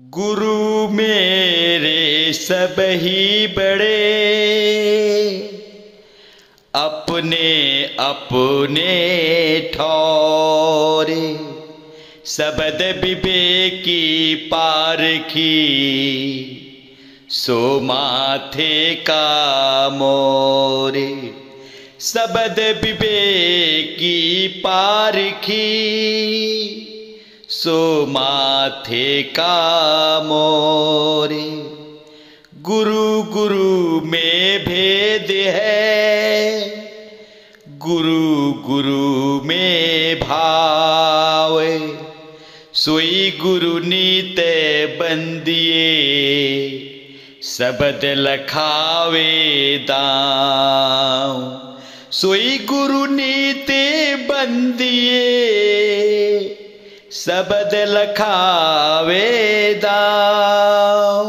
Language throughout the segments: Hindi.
गुरु मेरे सब ही बड़े, अपने अपने ठौरे। सबद विवेकी पारखी, सो माथे का मोरे। सबद विवेकी पारखी, सो माथे का मोरे। गुरु गुरु में भेद है, गुरु गुरु में भाव। सोई गुरु नीते बंदिए, सबद लखावे दाव। सोई गुरु नीते बंदिए, सबद लखावे दाव।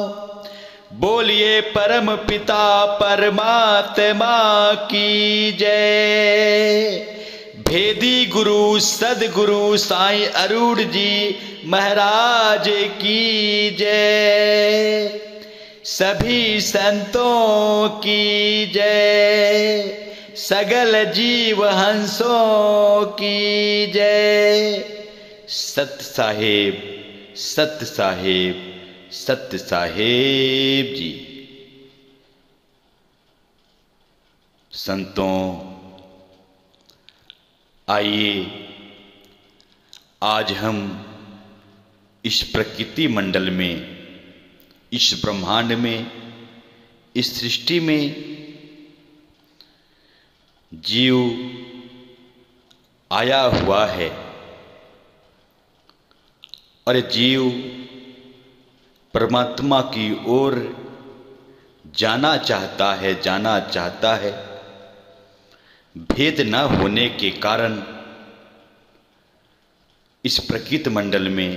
बोलिए परम पिता परमात्मा की जय। भेदी गुरु सदगुरु साईं अरूढ़ जी महाराज की जय। सभी संतों की जय, सगल जीव हंसों की जय। सत साहेब, सत साहेब, सत साहेब जी। संतों, आइए आज हम इस प्रकृति मंडल में, इस ब्रह्मांड में, इस सृष्टि में जीव आया हुआ है और जीव परमात्मा की ओर जाना चाहता है, जाना चाहता है। भेद न होने के कारण इस प्रकृति मंडल में,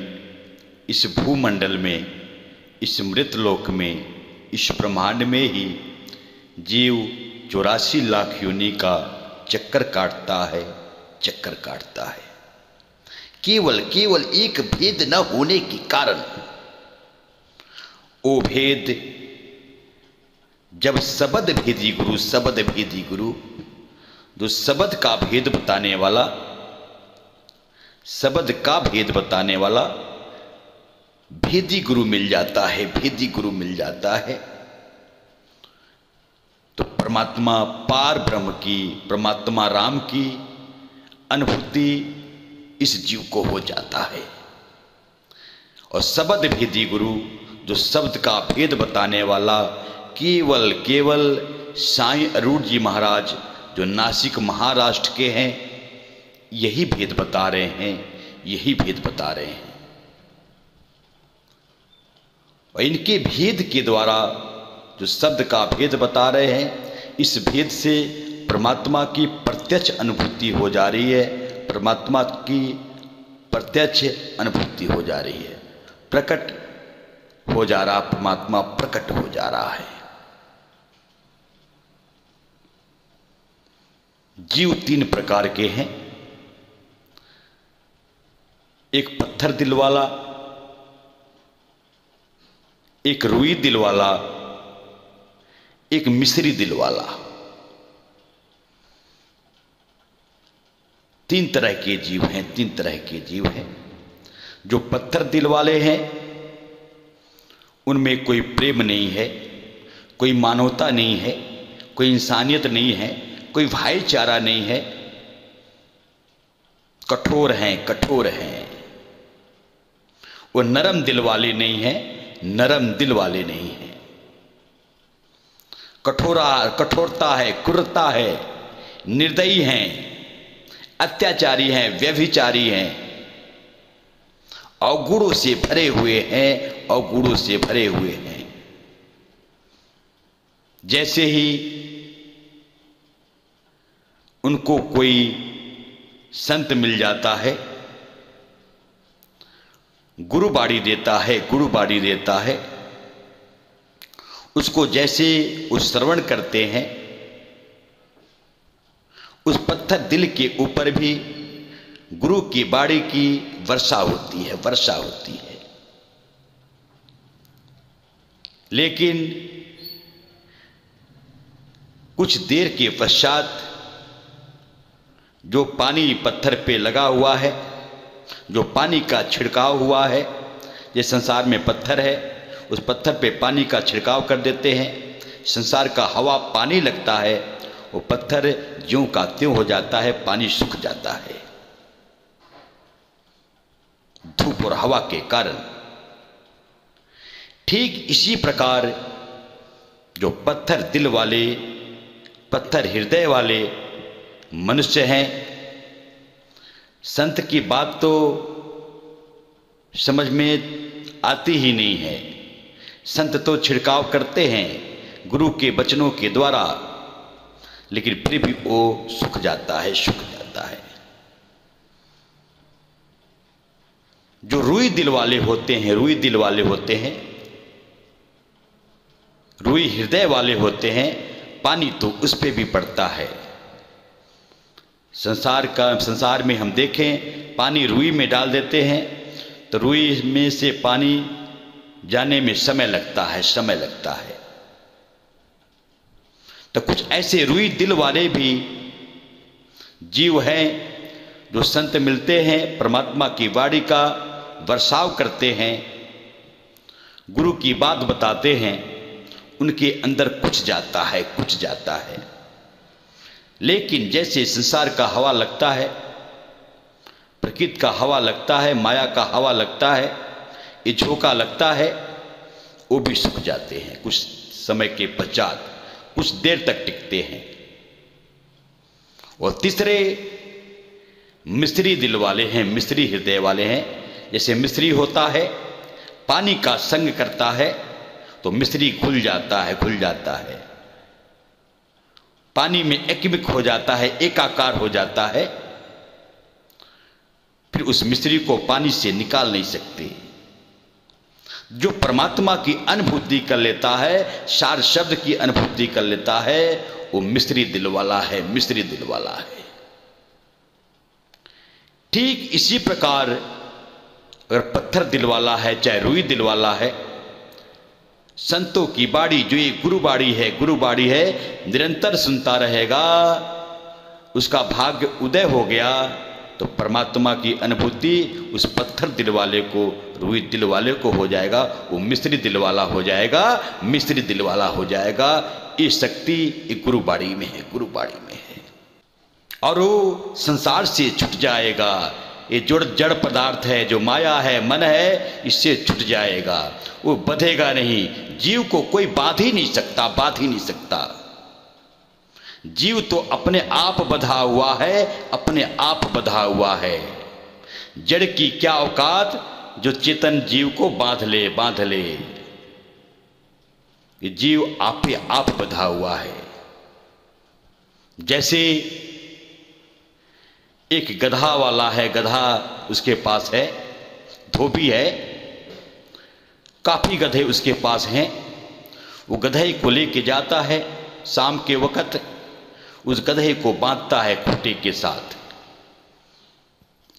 इस भूमंडल में, इस मृतलोक में, इस ब्रह्मांड में ही जीव 84 लाख योनि का चक्कर काटता है, चक्कर काटता है। केवल केवल एक भेद न होने के कारण। ओ भेद जब सबद भेदी गुरु, सबद भेदी गुरु, जो सबद का भेद बताने वाला, सबद का भेद बताने वाला भेदी गुरु मिल जाता है, भेदी गुरु मिल जाता है, तो परमात्मा पार ब्रह्म की, परमात्मा राम की अनुभूति इस जीव को हो जाता है। और सबद भेदी गुरु, जो शब्द का भेद बताने वाला, केवल केवल साईं अरूढ़ जी महाराज जो नासिक महाराष्ट्र के हैं, यही भेद बता रहे हैं, यही भेद बता रहे हैं। और इनके भेद के द्वारा जो शब्द का भेद बता रहे हैं, इस भेद से परमात्मा की प्रत्यक्ष अनुभूति हो जा रही है, परमात्मा की प्रत्यक्ष अनुभूति हो जा रही है, प्रकट हो जा रहा, परमात्मा प्रकट हो जा रहा है। जीव 3 प्रकार के हैं। एक पत्थर दिल वाला, एक रुई दिल वाला, एक मिस्री दिल वाला। 3 तरह के जीव हैं, 3 तरह के जीव हैं। जो पत्थर दिल वाले हैं, उनमें कोई प्रेम नहीं है, कोई मानवता नहीं है, कोई इंसानियत नहीं है, कोई भाईचारा नहीं है, कठोर हैं, कठोर हैं। वो नरम दिल वाले नहीं है, नरम दिल वाले नहीं है। कठोरता है, क्रूरता है, निर्दयी हैं, अत्याचारी हैं, व्यभिचारी हैं, अवगुणों से भरे हुए हैं, अवगुणों से भरे हुए हैं। जैसे ही उनको कोई संत मिल जाता है, गुरु बाड़ी देता है, गुरु बाड़ी देता है, उसको जैसे वो श्रवण करते हैं, उस पत्थर दिल के ऊपर भी गुरु की बाड़ी की वर्षा होती है, वर्षा होती है। लेकिन कुछ देर के पश्चात जो पानी पत्थर पे लगा हुआ है, जो पानी का छिड़काव हुआ है, ये संसार में पत्थर है, उस पत्थर पे पानी का छिड़काव कर देते हैं, संसार का हवा पानी लगता है, वो पत्थर ज्यों का त्यों हो जाता है, पानी सूख जाता है धूप और हवा के कारण। ठीक इसी प्रकार जो पत्थर दिल वाले, पत्थर हृदय वाले मनुष्य हैं, संत की बात तो समझ में आती ही नहीं है। संत तो छिड़काव करते हैं गुरु के वचनों के द्वारा, लेकिन फिर भी वो सूख जाता है, सूख जाता है। जो रुई दिल वाले होते हैं, रुई दिल वाले होते हैं, रुई हृदय वाले होते हैं, पानी तो उस पे भी पड़ता है। संसार में हम देखें, पानी रुई में डाल देते हैं तो रुई में से पानी जाने में समय लगता है, समय लगता है। तो कुछ ऐसे रुई दिल वाले भी जीव हैं जो संत मिलते हैं, परमात्मा की वाणी का वर्षाव करते हैं, गुरु की बात बताते हैं, उनके अंदर कुछ जाता है, कुछ जाता है। लेकिन जैसे संसार का हवा लगता है, प्रकृति का हवा लगता है, माया का हवा लगता है, ये झोंका लगता है, वो भी सूख जाते हैं कुछ समय के पश्चात, कुछ देर तक टिकते हैं। और तीसरे मिस्री दिल वाले हैं, मिस्री हृदय वाले हैं। जैसे मिस्री होता है, पानी का संग करता है तो मिस्री घुल जाता है, घुल जाता है, पानी में एकमिक हो जाता है, एकाकार हो जाता है, फिर उस मिस्री को पानी से निकाल नहीं सकते। जो परमात्मा की अनुभूति कर लेता है, सार शब्द की अनुभूति कर लेता है, वो मिस्री दिल वाला है, मिस्री दिल वाला है। ठीक इसी प्रकार अगर पत्थर दिल वाला है, चाहे रुई दिल वाला है, संतों की बाड़ी जो ये गुरु बाड़ी है, गुरु बाड़ी है, निरंतर सुनता रहेगा, उसका भाग्य उदय हो गया तो परमात्मा की अनुभूति उस पत्थर दिल वाले को, रुई दिल वाले को हो जाएगा, वो मिस्री दिल वाला हो जाएगा, मिस्री दिल वाला हो जाएगा। ये शक्ति एक गुरु बाड़ी में है, गुरु बाड़ी में है। और वो संसार से छूट जाएगा। ये जड़ पदार्थ है, जो माया है, मन है, इससे छूट जाएगा, वो बंधेगा नहीं। जीव को कोई बांध ही नहीं सकता, बांध ही नहीं सकता। जीव तो अपने आप बंधा हुआ है, अपने आप बंधा हुआ है। जड़ की क्या औकात जो चेतन जीव को बांध ले, बांध ले। ये जीव आप ही आप बंधा हुआ है। जैसे एक गधा वाला है, गधा उसके पास है, धोबी है, काफी गधे उसके पास हैं। वो गधे को लेके जाता है, शाम के वक्त उस गधे को बांधता है खूंटे के साथ।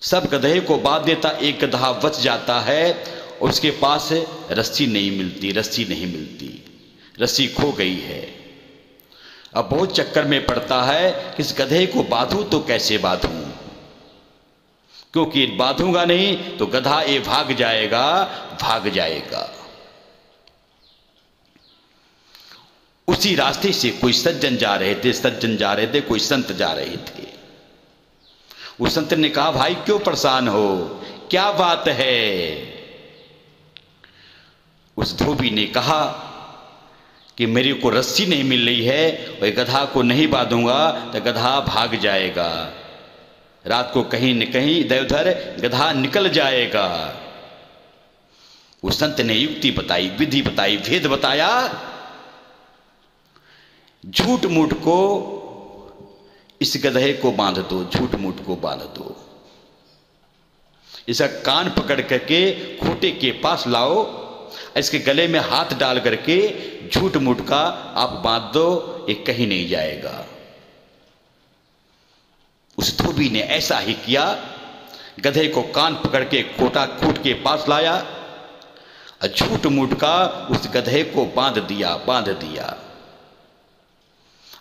सब गधे को बांध देता, एक गधा बच जाता है, उसके पास रस्सी नहीं मिलती, रस्सी नहीं मिलती, रस्सी खो गई है। अब बहुत चक्कर में पड़ता है कि इस गधे को बांधूं तो कैसे बांधूं, क्योंकि बांधूंगा नहीं तो गधा ये भाग जाएगा, भाग जाएगा। उसी रास्ते से कोई सज्जन जा रहे थे, सज्जन जा रहे थे, कोई संत जा रहे थे। उस संत ने कहा, भाई क्यों परेशान हो, क्या बात है? उस धोबी ने कहा कि मेरे को रस्सी नहीं मिल रही है, और गधा को नहीं बांधूंगा तो गधा भाग जाएगा, रात को कहीं न कहीं इधर उधर गधा निकल जाएगा। उस संत ने युक्ति बताई, विधि बताई, भेद बताया। झूठ मूठ को इस गधे को बांध दो, झूठ मूठ को बांध दो, इसका कान पकड़ करके खूंटे के पास लाओ, इसके गले में हाथ डाल करके झूठ मूठ का आप बांध दो, ये कहीं नहीं जाएगा। उस धोबी ने ऐसा ही किया, गधे को कान पकड़ के खूंट के पास लाया झूठ मूठ का उस गधे को बांध दिया।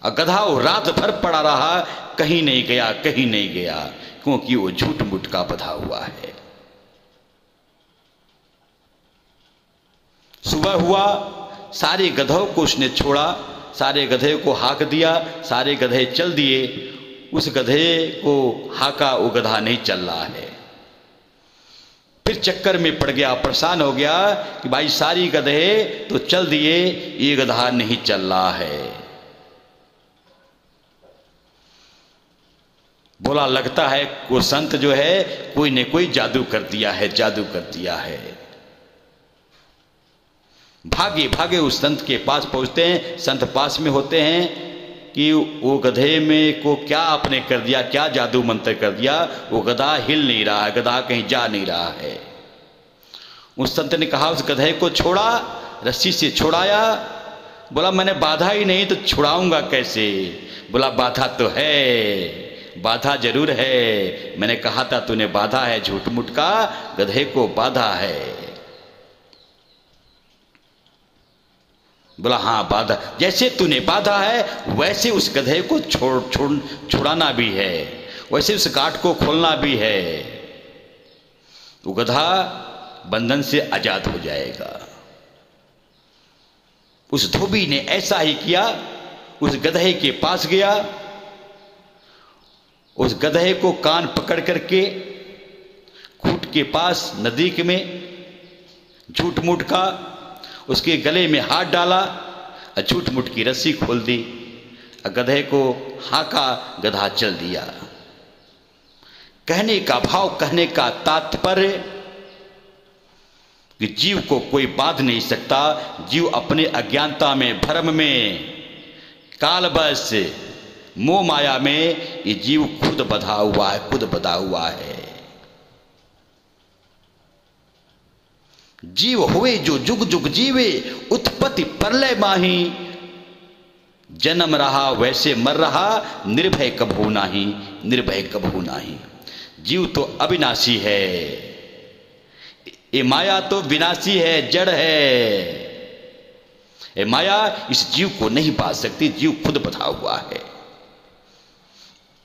और गधा वो रात भर पड़ा रहा, कहीं नहीं गया, क्योंकि वो झूठ मूठ का बंधा हुआ है। सुबह हुआ, सारे गधों को उसने छोड़ा, सारे गधे को हाक दिया, सारे गधे चल दिए। उस गधे को हाका, वो गधा नहीं चल रहा है। फिर चक्कर में पड़ गया, परेशान हो गया कि भाई सारी गधे तो चल दिए, ये गधा नहीं चल रहा है। बोला लगता है वो संत जो है कोई ने कोई जादू कर दिया है। भागे भागे उस संत के पास पहुंचते हैं। संत पास में होते हैं कि वो गधे में को क्या आपने कर दिया, क्या जादू मंत्र कर दिया। वो गधा हिल नहीं रहा है, गधा कहीं जा नहीं रहा है। उस संत ने कहा उस गधे को छोड़ा, रस्सी से छुड़ाया। बोला मैंने बाधा ही नहीं तो छुड़ाऊंगा कैसे। बोला बाधा तो है, बाधा जरूर है, मैंने कहा था तूने बाधा है, झूठ मूठ का गधे को बाधा है। बोला हाँ बाधा, जैसे तूने बाधा है वैसे उस गधे को छुड़ाना भी है, वैसे उस गांठ को खोलना भी है। वो गधा बंधन से आजाद हो जाएगा। उस धोबी ने ऐसा ही किया, उस गधे के पास गया, उस गधे को कान पकड़ करके खूंट के पास नदी में झूठ मूठ का उसके गले में हाथ डाला और झूठ मूठ की रस्सी खोल दी। गधे को हाका, गधा चल दिया। कहने का भाव, कहने का तात्पर्य कि जीव को कोई बांध नहीं सकता। जीव अपने अज्ञानता में, भ्रम में, कालबस, मोह माया में ये जीव खुद बंधा हुआ है। जीव हुए जो जुग जुग जीवे, उत्पत्ति प्रलय माही। जन्म रहा वैसे मर रहा, निर्भय कबहू नाही। जीव तो अविनाशी है, ये माया तो विनाशी है, जड़ है। ये माया इस जीव को नहीं बांध सकती, जीव खुद बंधा हुआ है।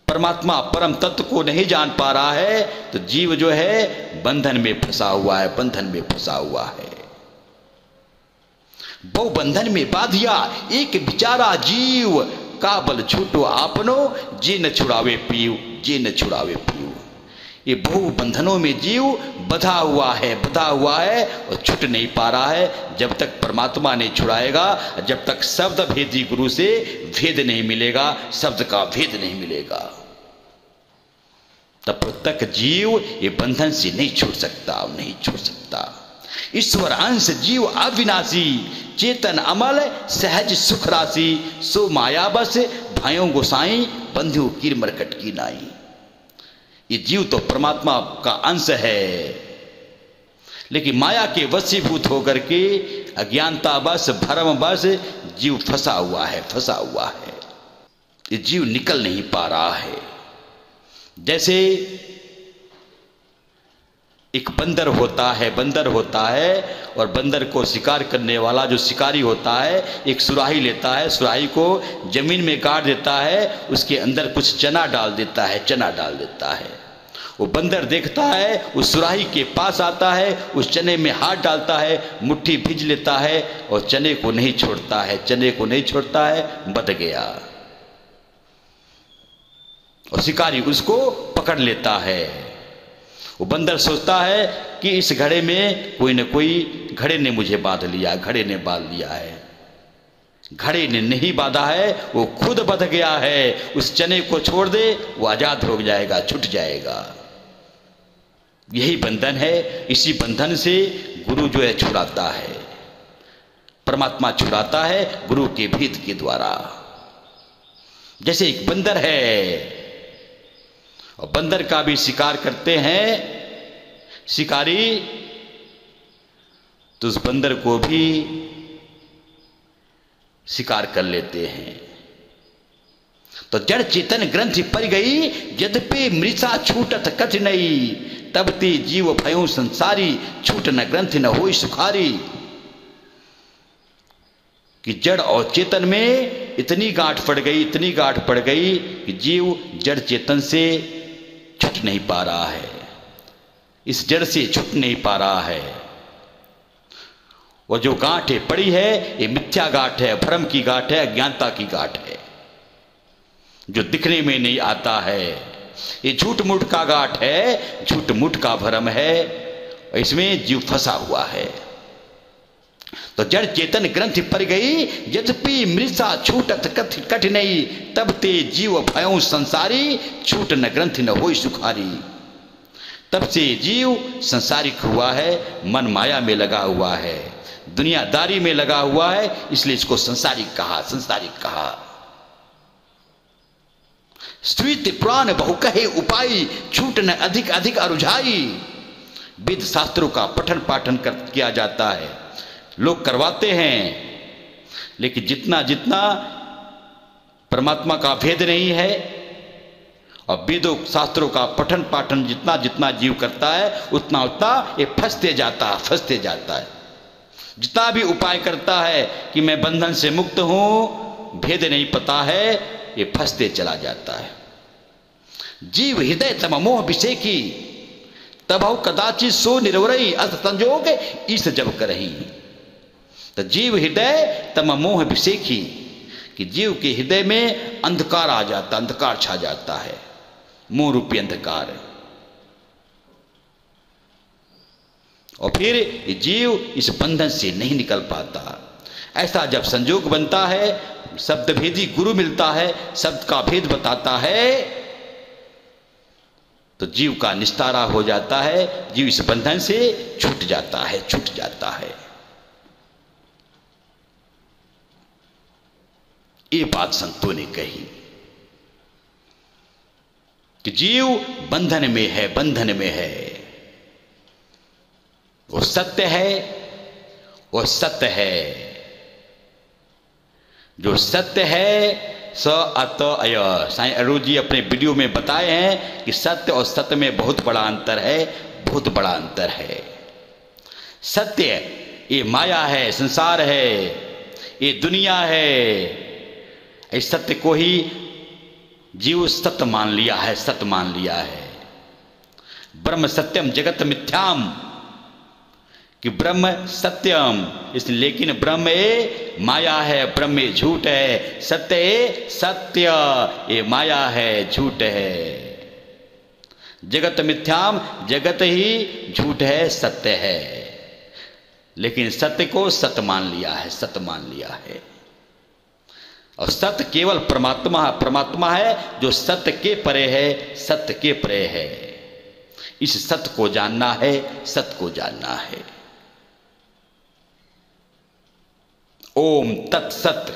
परमात्मा परम तत्व को नहीं जान पा रहा है तो जीव जो है बंधन में फंसा हुआ है। बहु बंधन में बाधिया एक बिचारा जीव, काबल छूटो आपनो, जे न छुड़ावे पीव। ये बहु बंधनों में जीव बंधा हुआ है और छूट नहीं पा रहा है। जब तक परमात्मा नहीं छुड़ाएगा, जब तक शब्द भेदी गुरु से भेद नहीं मिलेगा, शब्द का भेद नहीं मिलेगा, तब तक जीव ये बंधन से नहीं छूट सकता। ईश्वर अंश जीव अविनाशी, चेतन अमल सहज सुख राशि। सो माया बस भाइयों गोसाई, बंधु कीर मरकट की नाई। ये जीव तो परमात्मा का अंश है, लेकिन माया के वशीभूत होकर के अज्ञानता बस, भ्रम बस जीव फंसा हुआ है। ये जीव निकल नहीं पा रहा है। जैसे एक बंदर होता है और बंदर को शिकार करने वाला जो शिकारी होता है एक सुराही लेता है, सुराही को जमीन में गाड़ देता है, उसके अंदर कुछ चना डाल देता है। वो बंदर देखता है, उस सुराही के पास आता है, उस चने में हाथ डालता है, मुट्ठी भींच लेता है और चने को नहीं छोड़ता है, बच गया। और शिकारी उसको पकड़ लेता है। वो बंदर सोचता है कि इस घड़े में कोई न कोई, घड़े ने मुझे बांध लिया है। घड़े ने नहीं बांधा है, वो खुद बंध गया है। उस चने को छोड़ दे, वो आजाद हो जाएगा, छूट जाएगा। यही बंधन है। इसी बंधन से गुरु जो है छुड़ाता है, परमात्मा छुड़ाता है गुरु के भेद के द्वारा। जैसे एक बंदर है और बंदर का भी शिकार करते हैं शिकारी, तो उस बंदर को भी शिकार कर लेते हैं। तो जड़ चेतन ग्रंथि पर गई, यद्यपि मृषा छूटत कछ नहीं। तब ते जीव भयों संसारी, छूट न ग्रंथि न होई सुखारी। कि जड़ और चेतन में इतनी गांठ पड़ गई, इतनी गांठ पड़ गई कि जीव जड़ चेतन से छूट नहीं पा रहा है, इस जड़ से छूट नहीं पा रहा है। और जो गांठ पड़ी है ये मिथ्या गांठ है, भ्रम की गांठ है, अज्ञानता की गांठ है, जो दिखने में नहीं आता है। ये झूठ मूठ का गांठ है, झूठ मूठ का भ्रम है, इसमें जीव फंसा हुआ है। तो जड़ चेतन ग्रंथि पर गई, यद्यपि मृषा छूटत कठिनई, तब ते जीव भयों संसारी, छूट न ग्रंथि न होई सुखारी। तब से जीव संसारिक हुआ है, मन माया में लगा हुआ है, दुनियादारी में लगा हुआ है, इसलिए इसको संसारिक कहा, संसारिक कहा। स्त्रीत प्राण बहु कहे उपाय, छूट न अधिक अधिक अरुझाई। वेद शास्त्रों का पठन पाठन किया जाता है, लोग करवाते हैं, लेकिन जितना जितना परमात्मा का भेद नहीं है और वेदों शास्त्रों का पठन पाठन जितना जितना जीव करता है, उतना उतना ये फंसते जाता है। जितना भी उपाय करता है कि मैं बंधन से मुक्त हूं, भेद नहीं पता है, ये फंसते चला जाता है। जीव हृदय तम मोह विषेकी, तब कदाचित सो निर्वरई, अर्थ संजोग ईस जब करही। तो जीव हृदय तम मोह विषेकी, कि जीव के हृदय में अंधकार आ जाता, अंधकार छा जाता है, मोह रूपी अंधकार। और फिर जीव इस बंधन से नहीं निकल पाता। ऐसा जब संजोग बनता है, शब्द भेदी गुरु मिलता है, शब्द का भेद बताता है, तो जीव का निस्तारा हो जाता है, जीव इस बंधन से छूट जाता है, छूट जाता है। ये बात संतों ने कही कि जीव बंधन में है, बंधन में है। वो सत्य है, वो सत्य है। जो सत्य है स अत अय। साईं अरूज जी अपने वीडियो में बताए हैं कि सत्य और सत्य में बहुत बड़ा अंतर है, बहुत बड़ा अंतर है। सत्य ये माया है, संसार है, ये दुनिया है। इस सत्य को ही जीव सत्य मान लिया है, सत्य मान लिया है। ब्रह्म सत्यम जगत मिथ्याम, कि ब्रह्म सत्यम, इसलिए लेकिन ब्रह्म ये माया है, ब्रह्म ये झूठ है, सत्य ये सत्य, ये माया है, झूठ है। जगत मिथ्याम, जगत ही झूठ है, सत्य है, लेकिन सत्य को सत्य मान लिया है, सत्य मान लिया है। और सत्य केवल परमात्मा, परमात्मा है जो सत्य के परे है, सत्य के परे है। इस सत्य को जानना है, सत्य को जानना है। ओम तत्सत।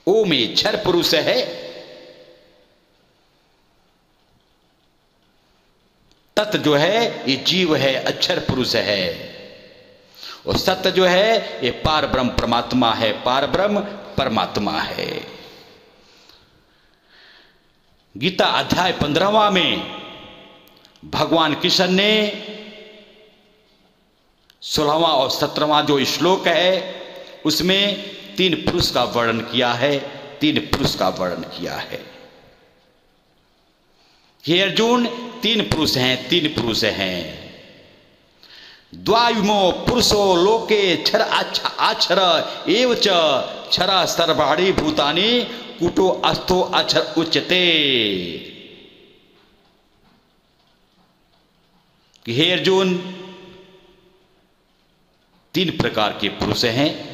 ओम ये क्षर पुरुष है, तत् जो है ये जीव है, अक्षर पुरुष है, और सत्य जो है ये पार ब्रह्म परमात्मा है, पार ब्रह्म परमात्मा है। गीता अध्याय 15वां में भगवान कृष्ण ने 16वां और 17वां जो श्लोक है उसमें 3 पुरुष का वर्णन किया है, 3 पुरुष का वर्णन किया है। हे अर्जुन, 3 पुरुष हैं, 3 पुरुष हैं। द्वायुमो पुरुषो लोके क्षर आक्षर एव च क्षरा सर्वाणि भूतानि कुटो अस्थो अक्षर उच्यते। हे अर्जुन, 3 प्रकार के पुरुष हैं।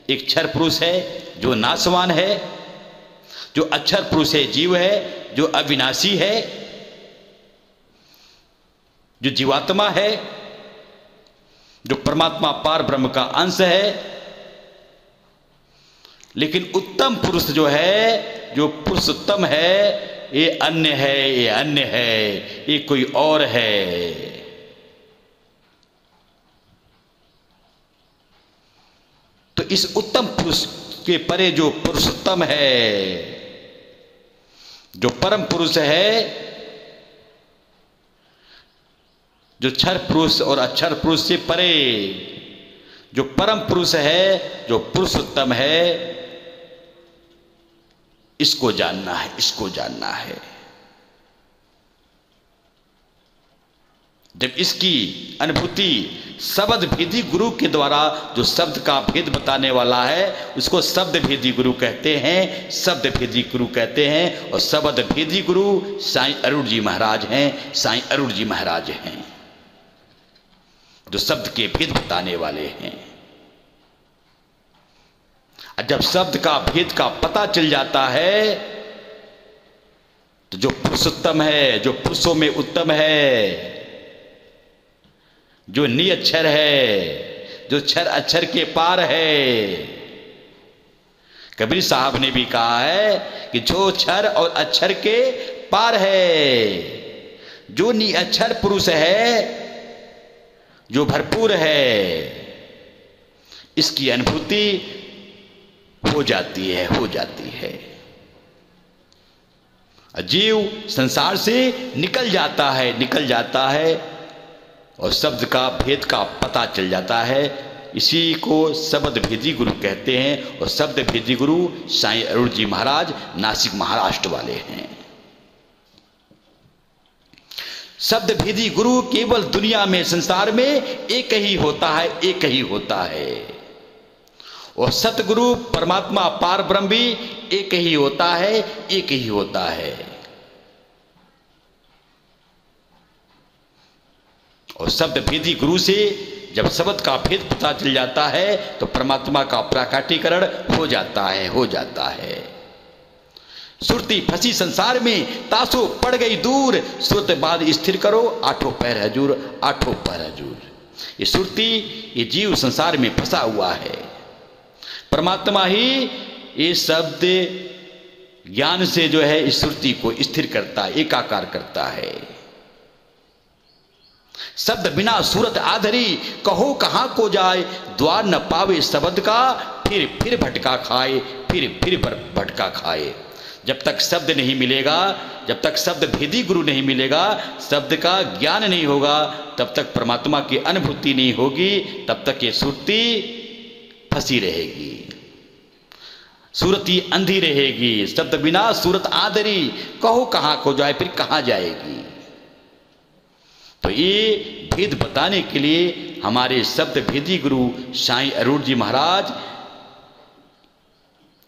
एक क्षर पुरुष है जो नाशवान है, जो अक्षर पुरुष है जीव है, जो अविनाशी है, जो जीवात्मा है, जो परमात्मा पार ब्रह्म का अंश है। लेकिन उत्तम पुरुष जो है, जो पुरुषोत्तम है, ये अन्य है, ये अन्य है, ये कोई और है। तो इस उत्तम पुरुष के परे जो पुरुषोत्तम है, जो परम पुरुष है, जो क्षर पुरुष और अक्षर पुरुष से परे, जो परम पुरुष है, जो पुरुषोत्तम है, इसको जानना है, इसको जानना है। जब इसकी अनुभूति शब्द भेदी गुरु के द्वारा, जो शब्द का भेद बताने वाला है, उसको शब्द भेदी गुरु कहते हैं, शब्द भेदी गुरु कहते हैं। और शब्द भेदी गुरु साईं अरुण जी महाराज हैं, साईं अरुण जी महाराज हैं, जो शब्द के भेद बताने वाले हैं। जब शब्द का भेद का पता चल जाता है, तो जो पुरुषोत्तम है, जो पुरुषों में उत्तम है, जो निअक्षर है, जो क्षर अक्षर के पार है। कबीर साहब ने भी कहा है कि जो क्षर और अक्षर के पार है, जो निअक्षर पुरुष है, जो भरपूर है, इसकी अनुभूति हो जाती है, हो जाती है। जीव संसार से निकल जाता है, निकल जाता है, और शब्द का भेद का पता चल जाता है। इसी को शब्द भेदी गुरु कहते हैं। और शब्द भेदी गुरु साईं अरुण जी महाराज नासिक महाराष्ट्र वाले हैं। शब्द भेदी गुरु केवल दुनिया में, संसार में एक ही होता है, एक ही होता है। और सतगुरु परमात्मा पार ब्रह्म भी एक ही होता है, एक ही होता है। और शब्द भेदी गुरु से जब शब्द का भेद पता चल जाता है, तो परमात्मा का प्राकटीकरण हो जाता है, हो जाता है। सुरती फंसी संसार में, तासो पड़ गई दूर, सुरत बाद स्थिर करो, आठों पैर हजूर, आठों पैर हजूर। ये सुरती, ये जीव संसार में फंसा हुआ है। परमात्मा ही ये शब्द ज्ञान से जो है इस सुरती को स्थिर करता है, एकाकार करता है। शब्द बिना सूरत आधरी, कहो कहां को जाए, द्वार न पावे शब्द का, फिर भटका खाए, फिर भटका खाए। जब तक शब्द नहीं मिलेगा, जब तक शब्द भेदी गुरु नहीं मिलेगा, शब्द का ज्ञान नहीं होगा, तब तक परमात्मा की अनुभूति नहीं होगी, तब तक ये सुरती फंसी रहेगी, सूरती अंधी रहेगी। शब्द बिना सूरत आधरी, कहो कहां को जाए, फिर कहां जाएगी। तो ये भेद बताने के लिए हमारे शब्द भेदी गुरु साईं अरुण जी महाराज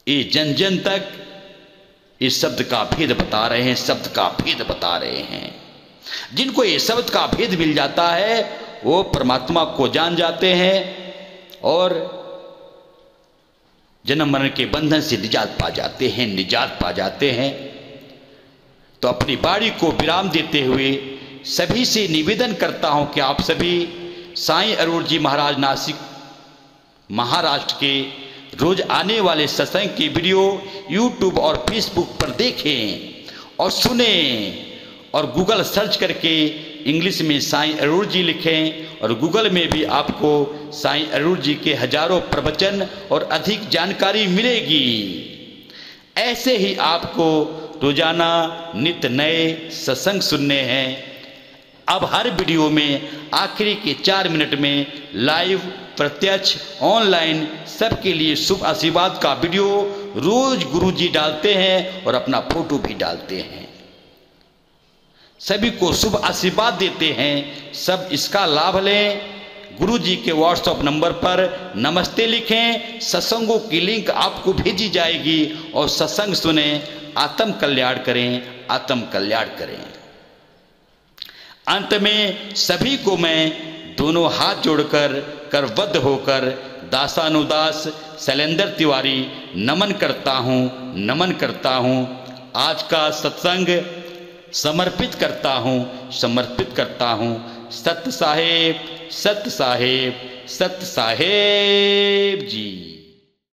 ये जन जन तक इस शब्द का भेद बता रहे हैं, शब्द का भेद बता रहे हैं। जिनको ये शब्द का भेद मिल जाता है, वो परमात्मा को जान जाते हैं और जन्म मरण के बंधन से निजात पा जाते हैं, निजात पा जाते हैं। तो अपनी बाड़ी को विराम देते हुए सभी से निवेदन करता हूं कि आप सभी साईं अरुण जी महाराज नासिक महाराष्ट्र के रोज आने वाले सत्संग की वीडियो यूट्यूब और फेसबुक पर देखें और सुने, और गूगल सर्च करके इंग्लिश में साईं अरुण जी लिखें, और गूगल में भी आपको साईं अरुण जी के हजारों प्रवचन और अधिक जानकारी मिलेगी। ऐसे ही आपको रोजाना नित्य नए सत्संग सुनने हैं। अब हर वीडियो में आखिरी के 4 मिनट में लाइव, प्रत्यक्ष, ऑनलाइन सबके लिए शुभ आशीर्वाद का वीडियो रोज गुरुजी डालते हैं और अपना फोटो भी डालते हैं। सभी को शुभ आशीर्वाद देते हैं। सब इसका लाभ लें। गुरुजी के व्हाट्सएप नंबर पर नमस्ते लिखें, सत्संगों की लिंक आपको भेजी जाएगी और सत्संग सुने। आत्म कल्याण करें, आत्म कल्याण करें। अंत में सभी को मैं दोनों हाथ जोड़कर करबद्ध होकर दासानुदास शैलेंद्र तिवारी नमन करता हूँ, नमन करता हूँ। आज का सत्संग समर्पित करता हूँ, समर्पित करता हूँ। सत्य साहेब, सत्य साहेब, सत्य साहेब जी।